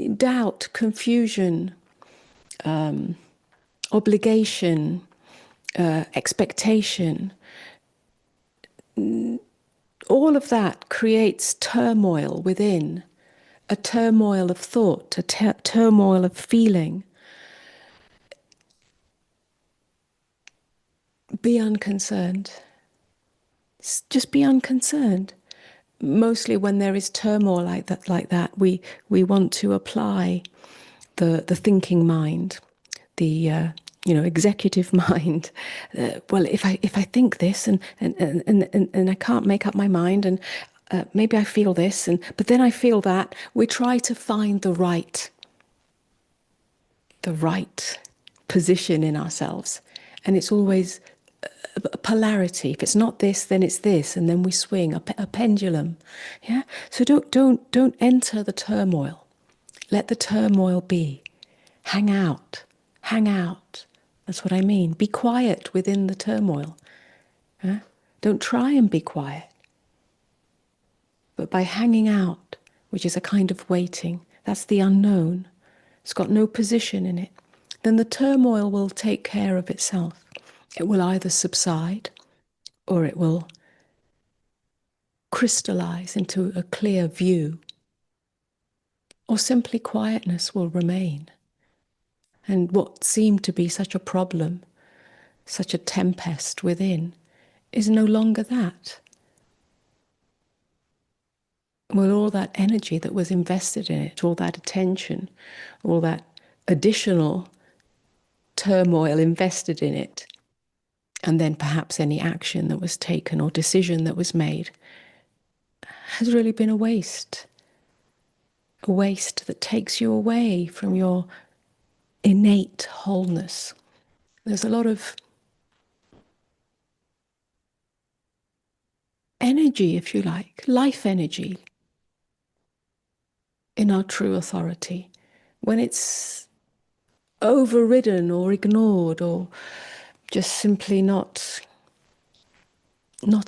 doubt, confusion, obligation, expectation, all of that creates turmoil within, a turmoil of thought, a turmoil of feeling. Be unconcerned. Just be unconcerned. Mostly when there is turmoil like that, we want to apply the thinking mind, the executive mind. Well, if I think this and I can't make up my mind, and maybe I feel this, but then I feel that. We try to find the right position in ourselves, and it's always a polarity. If it's not this, then it's this, and then we swing a pendulum. Yeah. So don't enter the turmoil. Let the turmoil be. Hang out. Hang out. That's what I mean. Be quiet within the turmoil. Yeah? Don't try and be quiet. But by hanging out, which is a kind of waiting, that's the unknown. It's got no position in it. Then the turmoil will take care of itself. It will either subside or it will crystallize into a clear view, or simply quietness will remain. And what seemed to be such a problem, such a tempest within, is no longer that. Well, all that energy that was invested in it, all that attention, all that additional turmoil invested in it, and then perhaps any action that was taken or decision that was made, has really been a waste. A waste that takes you away from your innate wholeness. There's a lot of energy, if you like, life energy in our true authority. When it's overridden or ignored or just simply not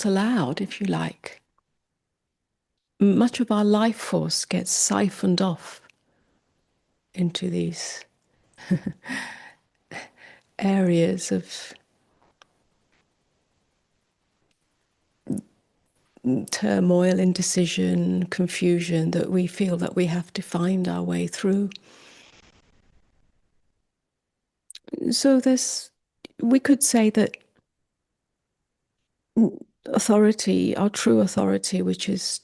allowed, if you like, much of our life force gets siphoned off into these areas of turmoil, indecision, confusion that we feel that we have to find our way through. So we could say that authority, our true authority, which is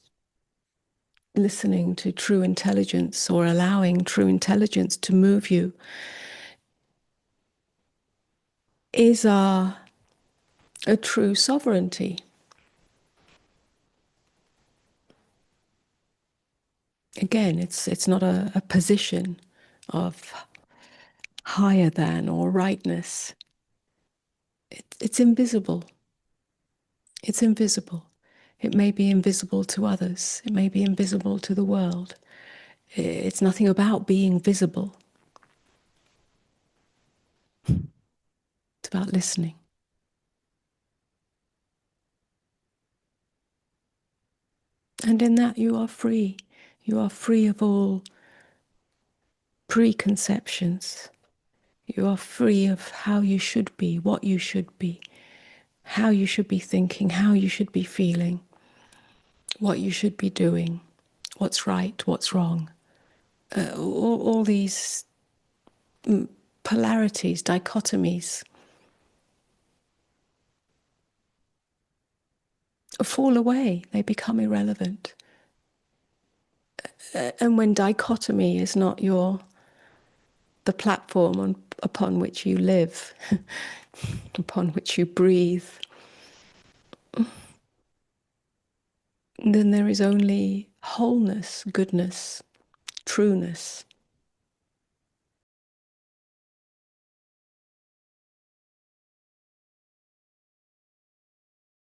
listening to true intelligence or allowing true intelligence to move you, is a true sovereignty. Again, it's not a position of higher than or rightness. It's invisible. It's invisible. It may be invisible to others. It may be invisible to the world. It's nothing about being visible. It's about listening. And in that you are free. You are free of all preconceptions. You are free of how you should be, what you should be, how you should be thinking, how you should be feeling, what you should be doing, what's right, what's wrong. All these polarities, dichotomies, fall away. They become irrelevant. And when dichotomy is not the platform upon which you live, upon which you breathe, then there is only wholeness, goodness, trueness.